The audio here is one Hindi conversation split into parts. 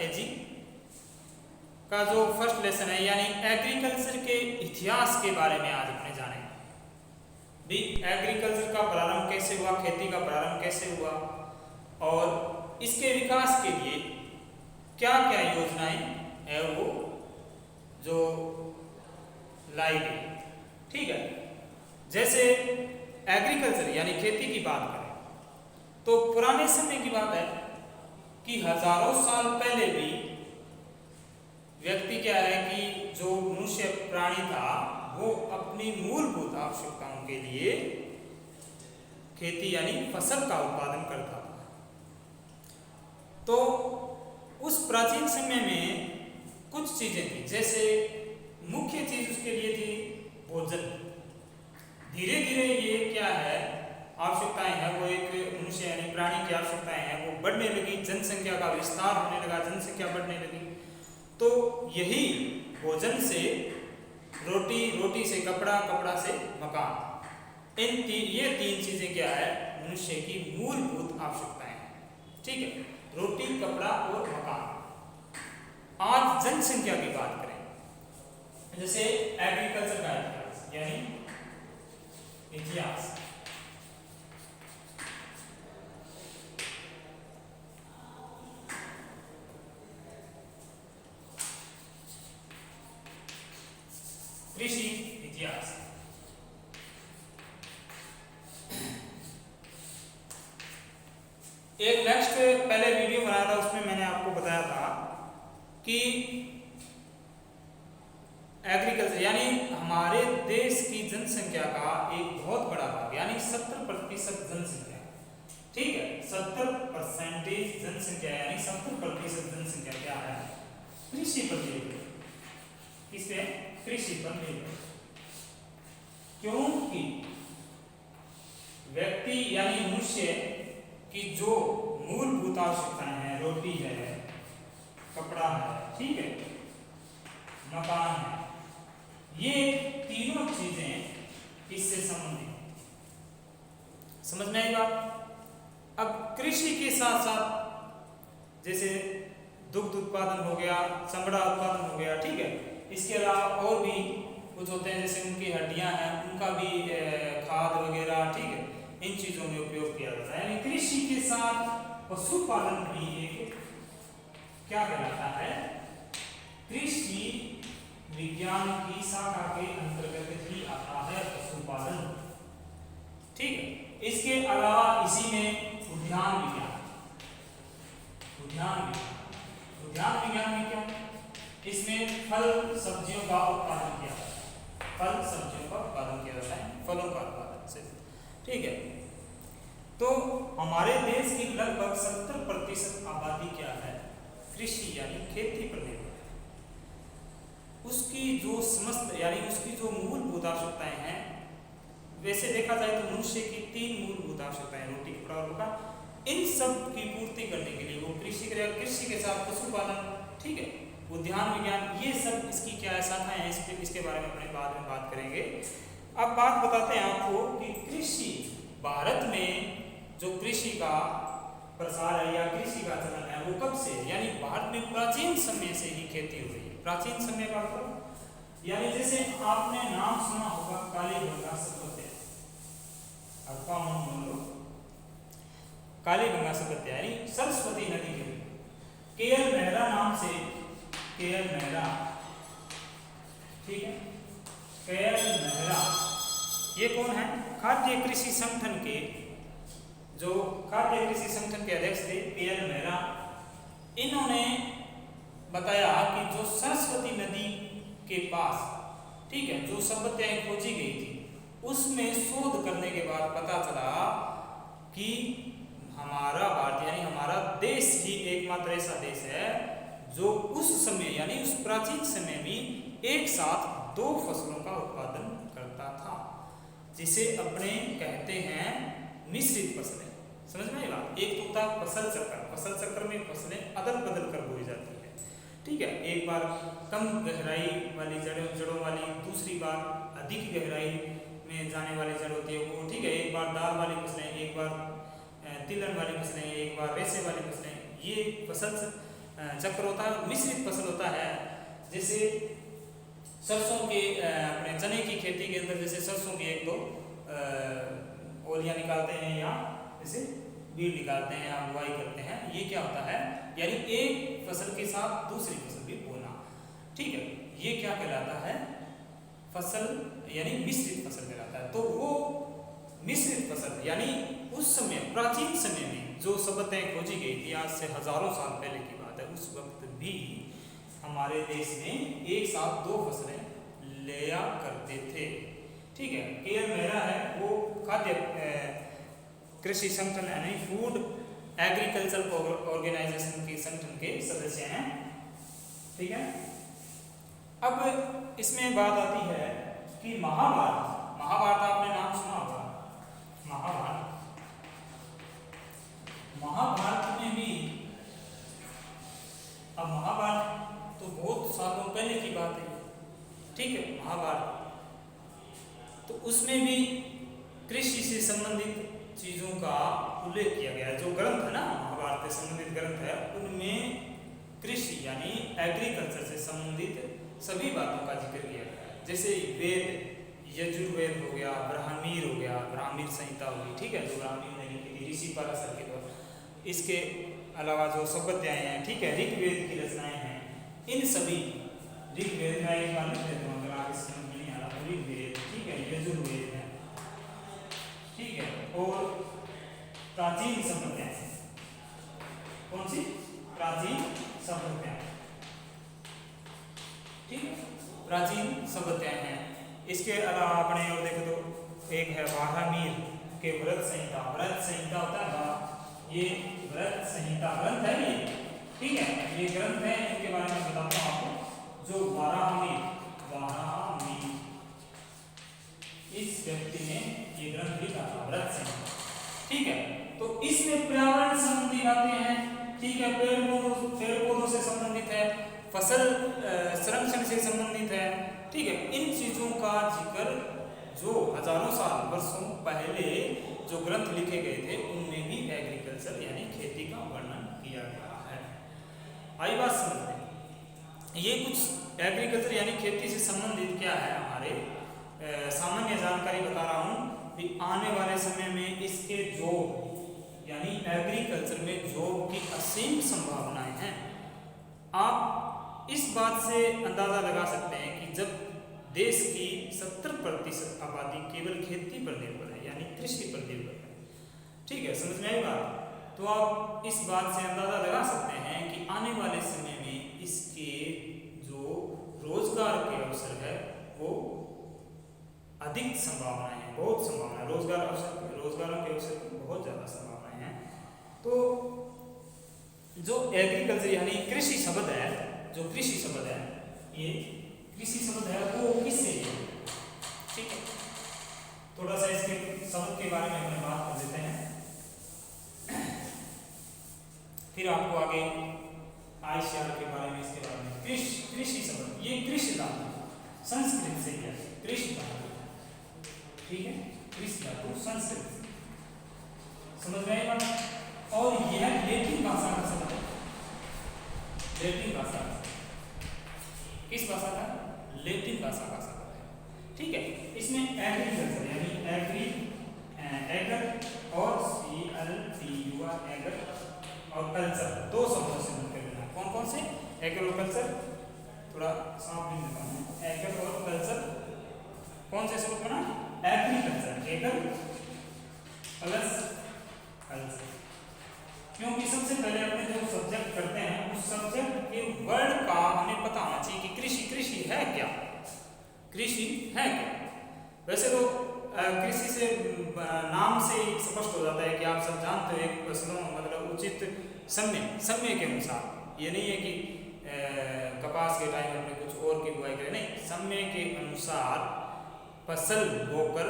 एजी का जो फर्स्ट लेसन है यानी एग्रीकल्चर के इतिहास के बारे में आज अपने जानेंगे। भी एग्रीकल्चर का प्रारंभ कैसे हुआ, खेती का प्रारंभ कैसे हुआ और इसके विकास के लिए क्या क्या योजनाएं है वो जो लाई गई। ठीक है, जैसे एग्रीकल्चर यानी खेती की बात करें तो पुराने समय की बात है कि हजारों साल पहले भी व्यक्ति क्या है कि जो मनुष्य प्राणी था वो अपनी मूलभूत आवश्यकताओं के लिए खेती यानी फसल का उत्पादन करता था। तो उस प्राचीन समय में कुछ चीजें थी, जैसे मुख्य चीज उसके लिए थी भोजन। धीरे धीरे ये क्या है आवश्यकताएं हैं वो एक मनुष्य यानी प्राणी की आवश्यकताएं हैं वो बढ़ने लगी, जनसंख्या का विस्तार होने लगा, जनसंख्या बढ़ने लगी। तो यही भोजन से रोटी, रोटी से कपड़ा, कपड़ा से मकान, ये तीन चीजें क्या है मनुष्य की मूलभूत आवश्यकताएं हैं। ठीक है, रोटी, कपड़ा और मकान। आज जनसंख्या की बात करें, जैसे एग्रीकल्चर का इतिहास यानी इतिहास। कृषि इतिहास। एक नेक्स्ट पहले वीडियो बनाया था उसमें मैंने आपको बताया था कि एग्रीकल्चर यानी हमारे देश की जनसंख्या का एक बहुत बड़ा भाग यानी 70% जनसंख्या, ठीक है 70% जनसंख्या यानी 70% जनसंख्या क्या है कृषि पर निर्भर। किससे? कृषि पर निर्भर। क्योंकि व्यक्ति यानी मनुष्य की जो मूलभूत आवश्यकताएं हैं, रोटी है, कपड़ा है, ठीक है, मकान है, ये तीनों चीजें इससे संबंधित। समझ में आई बात? अब कृषि के साथ साथ जैसे दुग्ध उत्पादन हो गया, चमड़ा उत्पादन हो गया, ठीक है, इसके अलावा और भी कुछ होते हैं जैसे उनकी हड्डियां हैं उनका भी खाद वगैरह, ठीक है, इन चीजों में उपयोग किया जाता है। यानी कृषि के साथ पशुपालन भी एक क्या कहलाता है कृषि विज्ञान की शाखा के अंतर्गत ही आता है पशुपालन। ठीक है, इसके अलावा इसी में उद्यान विज्ञान। उद्यान विज्ञान में क्या, इसमें फल सब्जियों का उत्पादन किया जाता है, फल सब्जियों का उत्पादन किया जाता है, फलों का उत्पादन से। ठीक है, तो हमारे देश की लगभग 70% आबादी क्या है कृषि यानी खेती पर निर्भर है। उसकी जो समस्त यानी उसकी जो मूलभूत आवश्यकताएं हैं, वैसे देखा जाए तो मनुष्य की 3 मूलभूत आवश्यकताएं रोटी, कपड़ा और मकान, इन सब की पूर्ति करने के लिए वो कृषि करेगा। कृषि के साथ पशुपालन, ठीक है, उद्यान विज्ञान, ये सब इसकी क्या है शाखाएं हैं, इसके बारे में अपने बाद में बात करेंगे। अब बात बताते हैं आपको कि कृषि भारत में जो कृषि का प्रसार है या कृषि का चलन है वो कब से, यानी भारत में प्राचीन समय से ही खेती हो रही है। प्राचीन समय का मतलब यानी जैसे आपने नाम सुना होगा कालीगंगा सत्याग्रह, कालीगंगा सत्याग्रह यानी सरस्वती नदी के केएल मेहरा नाम से, केएल मेहरा, ठीक है, केएल मेहरा ये कौन है? खाद्य कृषि संगठन के जो खाद्य कृषि संगठन के अध्यक्ष थे केएल मेहरा। इन्होंने बताया कि जो सरस्वती नदी के पास, ठीक है, जो सभ्यताएं खोजी गई थी उसमें शोध करने के बाद पता चला कि हमारा भारत यानी हमारा देश ही एकमात्र ऐसा देश है जो उस समय यानी उस प्राचीन समय में एक साथ 2 फसलों का उत्पादन करता था, जिसे अपने कहते हैं मिश्रित फसलें। समझ में आएगा? एक तो होता है फसल चक्र, फसल चक्र में फसलें अदल बदल कर बोई जाती है, ठीक है, एक बार कम गहराई वाली जड़ों वाली, दूसरी बार अधिक गहराई में जाने वाली जड़ होती है वो, ठीक है, एक बार दाल वाली फसलें, एक बार तिलहन वाली फसलें, एक बार रेसे वाली फसलें, ये फसल चक्र होता है, मिश्रित फसल होता है। जैसे सरसों के अपने चने की खेती के अंदर जैसे सरसों की 1-2 ओलियां निकालते हैं या जैसे बीज निकालते हैं या बुआई करते हैं, ये क्या होता है, यानी एक फसल के साथ दूसरी फसल भी बोना, ठीक है, ये क्या कहलाता है, फसल यानी मिश्रित फसल कहलाता है। तो वो मिश्रित फसल यानी उस समय प्राचीन समय में जो सभ्यताएं खोजी गई थी, आज से हजारों साल पहले की बात है, उस वक्त भी हमारे देश में एक साथ 2 फसलें लिया करते थे, ठीक है। के.एल. मेहरा है वो खाद्य कृषि संगठन यानी फूड एग्रीकल्चर ऑर्गेनाइजेशन के संगठन के सदस्य हैं, ठीक है। अब इसमें बात आती है कि महाभारत आपने नाम सुना होगा, महाभारत में भी, अब महाभारत तो बहुत सालों पहले की बात है, ठीक है, महाभारत तो उसमें भी कृषि से संबंधित चीजों का उल्लेख किया गया है। जो ग्रंथ है ना, महाभारत से संबंधित ग्रंथ है, उनमें कृषि यानी एग्रीकल्चर से संबंधित सभी बातों का जिक्र किया गया है। जैसे वेद, यजुर्वेद हो गया, ब्राह्मीर हो गया, ब्राह्मीर संहिता होगी, ठीक है, जो ब्राह्मीर ने लिखी थी ऋषि पराशर के द्वारा। इसके अलावा जो सभ्यताएं हैं, ठीक है, ऋग्वेद की रचनाएं हैं, इन सभी ऋग्वेद में एक बार लिख देता हूँ अगर आपको समझ में नहीं आ रहा, ऋग्वेद, ठीक है, यजुर्वेद है, ठीक है, और प्राचीन सभ्यताएं, कौन सी प्राचीन सभ्यताएं, ठीक है, प्राचीन सभ्यताएं हैं। इसके अलावा अपने और देखो तो एक है ब्राह्मीर के व्रत संहिता, व्रत संहिता होता है, ये व्रत संहिता ग्रंथ है ये, ठीक है, ये ग्रंथ है, इनके बारे में बताता हूँ आपको। जो ब्राह्मीर इस व्यक्ति ने ये ग्रंथ लिखा था, व्रत संहिता, ठीक है। तो इसमें पर्यावरण संबंधी बातें हैं, ठीक है, पेड़ पौधों से संबंधित है, फसल संरक्षण से संबंधित है, ठीक है। इन चीजों का जिक्र जो हजारों साल वर्षों पहले जो ग्रंथ लिखे गए थे उनमें भी एग्रीकल्चर यानी खेती का वर्णन किया गया है। आई बात समझते हैं, ये कुछ एग्रीकल्चर यानी खेती से संबंधित क्या है, हमारे सामान्य जानकारी बता रहा हूँ कि आने वाले समय में इसके जॉब यानी एग्रीकल्चर में जॉब की असीम संभावनाएं हैं। आप इस बात से अंदाजा लगा सकते हैं कि जब देश की 70% आबादी केवल खेती पर निर्भर है यानी कृषि पर निर्भर है, ठीक है, समझ में आई बात। तो आप इस बात से अंदाजा लगा सकते हैं कि आने वाले समय में इसके जो रोजगार के अवसर है वो अधिक संभावनाएं हैं, बहुत संभावना, रोजगारों के अवसर की बहुत ज़्यादा संभावनाएं हैं। तो जो एग्रीकल्चर यानी कृषि शब्द है, जो कृषि शब्द है, ये कृषि शब्द है वो किससे है, ठीक है। थोड़ा सा इसके शब्द के बारे में अपने बात कर देते हैं, फिर आपको आगे आईसीआर के बारे में, इसके बारे में। कृषि शब्द, ये कृषि धातु संस्कृत से है, कृषि धातु, ठीक है, कृषि धातु संस्कृत, समझ में आएगा। और यह लैटिन भाषा का शब्द है, लैटिन भाषा, किस भाषा का, लैटिन भाषा का शब्द है, ठीक है। इसमें एग्रीकल्चर यानी एगर और CLTUR एगर और कल्चर दो शब्दों से मिलकर बना। कौन कौन से, एगर और कल्चर, थोड़ा साफ लिख देता हूँ, एगर और कल्चर कौन से शब्द बना, एग्रीकल्चर, एगर प्लस कल्चर। क्योंकि सबसे पहले अपने जो सब्जेक्ट करते हैं उस सब्जेक्ट के वर्ड का हमें पता होना चाहिए कि कृषि है क्या, कृषि है क्या। वैसे तो कृषि से नाम से ही स्पष्ट हो जाता है कि आप सब जानते हो एक फसलों मतलब उचित समय के अनुसार, ये नहीं है कि कपास के टाइम में कुछ और की बुआई करें, नहीं, समय के अनुसार फसल बोकर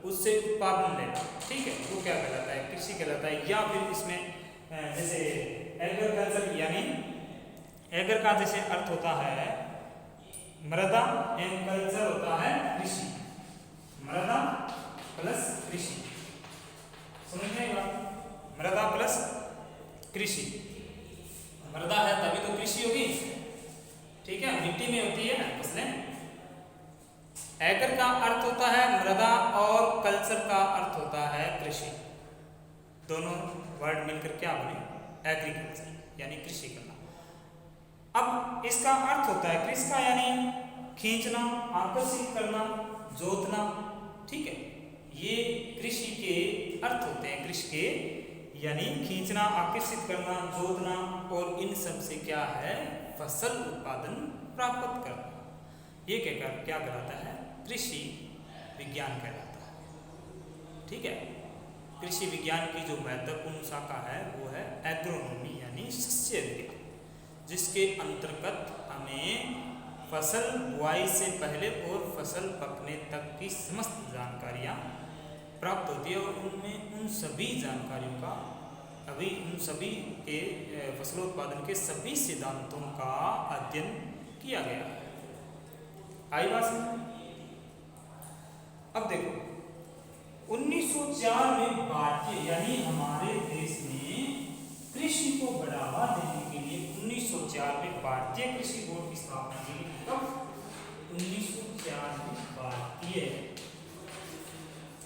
उससे उत्पादन लेना, ठीक है, वो क्या कहलाता है, कृषि कहलाता है। या फिर इसमें जैसे एग्रीकल्चर यानी एगर का जैसे अर्थ होता है मृदा एंड कल्चर होता है कृषि, मृदा प्लस कृषि, समझ में आएगा, मृदा प्लस कृषि। मृदा है तभी तो फसल का अर्थ होता है कृषि। दोनों वर्ड मिलकर क्या बने? एग्रीकल्चर यानी कृषि करना। अब इसका अर्थ होता है कृषि का यानी खींचना, आकर्षित करना, जोतना। ठीक है, ये कृषि के अर्थ होते हैं। कृषि के यानी खींचना, आकर्षित करना, जोतना और इन सब से क्या है? फसल उत्पादन प्राप्त करना। ये क्या कहलाता है? कृषि विज्ञान कहलाता है। ठीक है, कृषि विज्ञान की जो महत्वपूर्ण शाखा है वो है एग्रोनॉमी यानी सस्य विज्ञान, जिसके अंतर्गत हमें फसल बुआई से पहले और फसल पकने तक की समस्त जानकारियाँ प्राप्त होती है और उनमें उन सभी जानकारियों का उन सभी के फसलोत्पादन के सभी सिद्धांतों का अध्ययन किया गया है। आई बात समझ? अब देखो 1904 में भारतीय यानी हमारे देश में कृषि को बढ़ावा देने के लिए 1904 में भारतीय कृषि बोर्ड की स्थापना की गई। कब? 1904 में भारतीय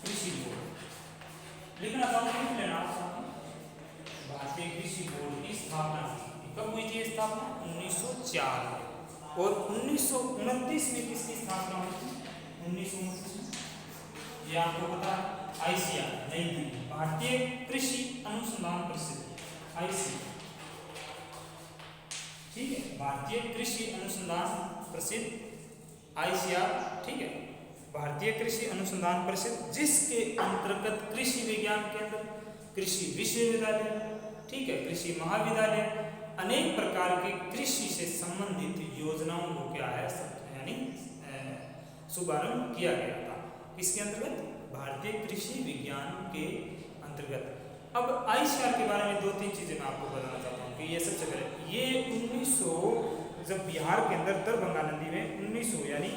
कृषि बोर्ड लिखना चाहूंगा, लेना भारतीय कृषि बोर्ड की स्थापना की। कब हुई थी स्थापना? 1904 में। और 1929 में किसकी स्थापना हुई थी? 1929 में ये आपको पता है, आईसीआर नई दिल्ली, भारतीय कृषि अनुसंधान परिषद, आईसीआर। ठीक है, भारतीय कृषि अनुसंधान परिषद आईसीआर। ठीक है, भारतीय कृषि अनुसंधान परिषद, जिसके अंतर्गत कृषि विज्ञान केंद्र, कृषि विश्वविद्यालय, ठीक है, कृषि महाविद्यालय, अनेक प्रकार के कृषि से संबंधित योजनाओं को क्या है यानी शुभारंभ किया गया था। किसके अंतर्गत? भारतीय कृषि विज्ञान के अंतर्गत। अब आईसीआर के बारे में 2-3 चीजें मैं आपको बताना चाहता हूँ कि ये सबसे पहले ये 1900 जब बिहार के अंदर दरभंगा नदी में 1900 यानी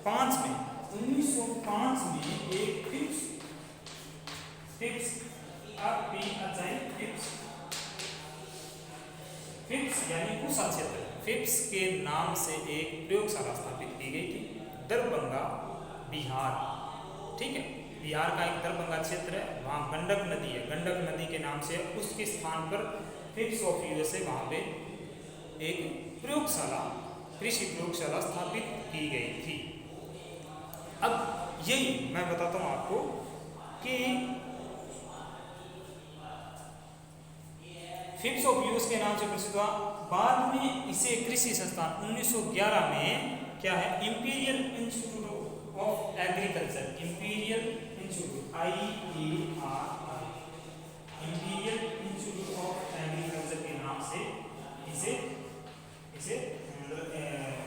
5 में 1905 में एक फिप्स यानी कुशा क्षेत्र फिप्स के नाम से एक प्रयोगशाला स्थापित की गई थी दरभंगा बिहार। ठीक है, बिहार का एक दरभंगा क्षेत्र है, वहाँ गंडक नदी है, गंडक नदी के नाम से उसके स्थान पर फिप्स ऑफ यूएसए वहाँ पे एक प्रयोगशाला, कृषि प्रयोगशाला स्थापित की गई थी। अब यही मैं बताता हूँ आपको कि फिप्स ऑफ यूएस के नाम से प्रसिद्ध हुआ। बाद में इसे कृषि संस्थान 1911 में क्या है? Imperial institute of agriculture, imperial institute IARI, imperial institute of agriculture के नाम से इसे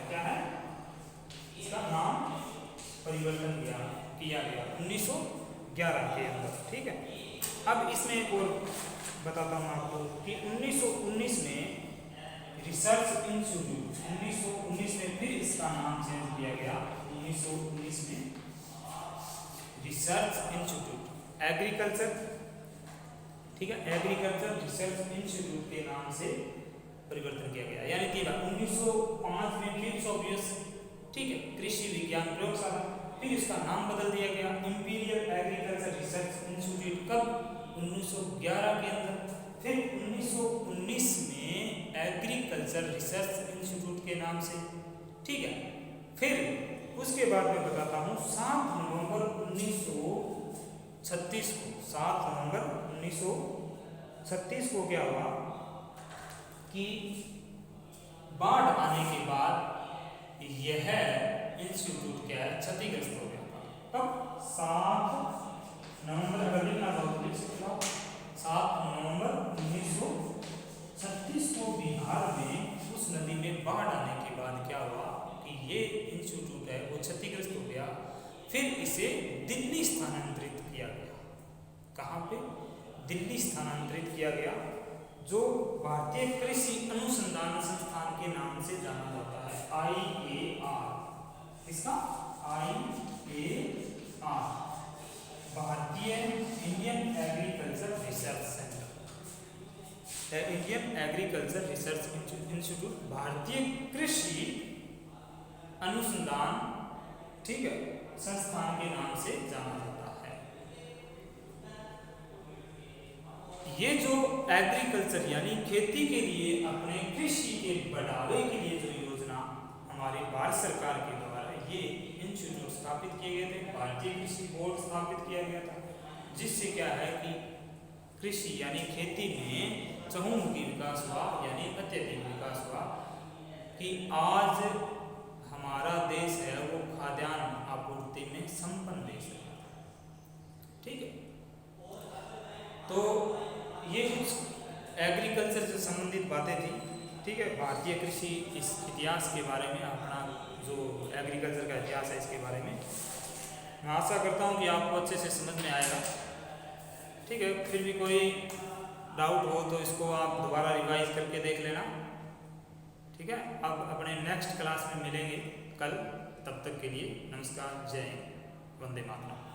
क्या है? इसका नाम परिवर्तन किया गया 1911 के अंदर। ठीक है, अब इसमें एक और बताता हूँ आपको कि 1919 में रिसर्च इंस्टीट्यूट, 1919 में फिर इसका नाम चेंज किया गया। 1919 में रिसर्च इंस्टीट्यूट एग्रीकल्चर, ठीक है, एग्रीकल्चर रिसर्च इंस्टीट्यूट के नाम से परिवर्तन किया गया। यानी कि 1905 में फिप्स ऑफ यूएस, ठीक है, कृषि विज्ञान प्रयोगशाला, फिर इसका नाम बदल दिया गया इंपीरियल एग्रीकल्चर रिसर्च इंस्टीट्यूट। कब? 1911 के अंदर। फिर 1919 में एग्रीकल्चर रिसर्च इंस्टीट्यूट के नाम से। ठीक है, फिर उसके बाद मैं बताता हूँ 7 नवंबर 1936 को, 7 नवंबर 1936 को क्या हुआ कि बाढ़ आने के बाद यह इंस्टीट्यूट क्या है? क्षतिग्रस्त हो गया था। तब 7 नवंबर अगर लिखना चाहो तो लिख सकते हो, 7 नवंबर 1936 को बिहार में उस नदी में बाढ़ आने के बाद क्या हुआ कि ये इंस्टीट्यूट है वो क्षतिग्रस्त हो गया। फिर इसे दिल्ली स्थानांतरित किया गया। कहाँ पे? दिल्ली स्थानांतरित किया गया, जो भारतीय कृषि अनुसंधान संस्थान के नाम से जाना जाता है, IAR। इसका IAR, भारतीय Indian agriculture research centre, Indian agriculture research institute, भारतीय कृषि अनुसंधान, ठीक है, संस्थान के नाम से जाना जाता है। ये जो एग्रीकल्चर यानी खेती के लिए अपने कृषि के बढ़ावे के लिए जो योजना हमारी भारत सरकार के द्वारा ये इंस्टीट्यूट स्थापित किए गए थे, भारतीय कृषि बोर्ड स्थापित किया गया था, जिससे क्या है कि कृषि यानी खेती में चहुमुखी विकास हुआ, यानी अत्यधिक विकास हुआ कि आज हमारा देश है वो खाद्यान्न आपूर्ति में संपन्न देश है। ठीक है, तो ये कुछ एग्रीकल्चर से संबंधित बातें थी। ठीक है, भारतीय कृषि इस इतिहास के बारे में, अपना जो एग्रीकल्चर का इतिहास है इसके बारे में मैं आशा करता हूँ कि आपको अच्छे से समझ में आएगा। ठीक है, फिर भी कोई डाउट हो तो इसको आप दोबारा रिवाइज करके देख लेना। ठीक है, अब अपने नेक्स्ट क्लास में मिलेंगे कल, तब तक के लिए नमस्कार, जय हिंद, वंदे मातरम।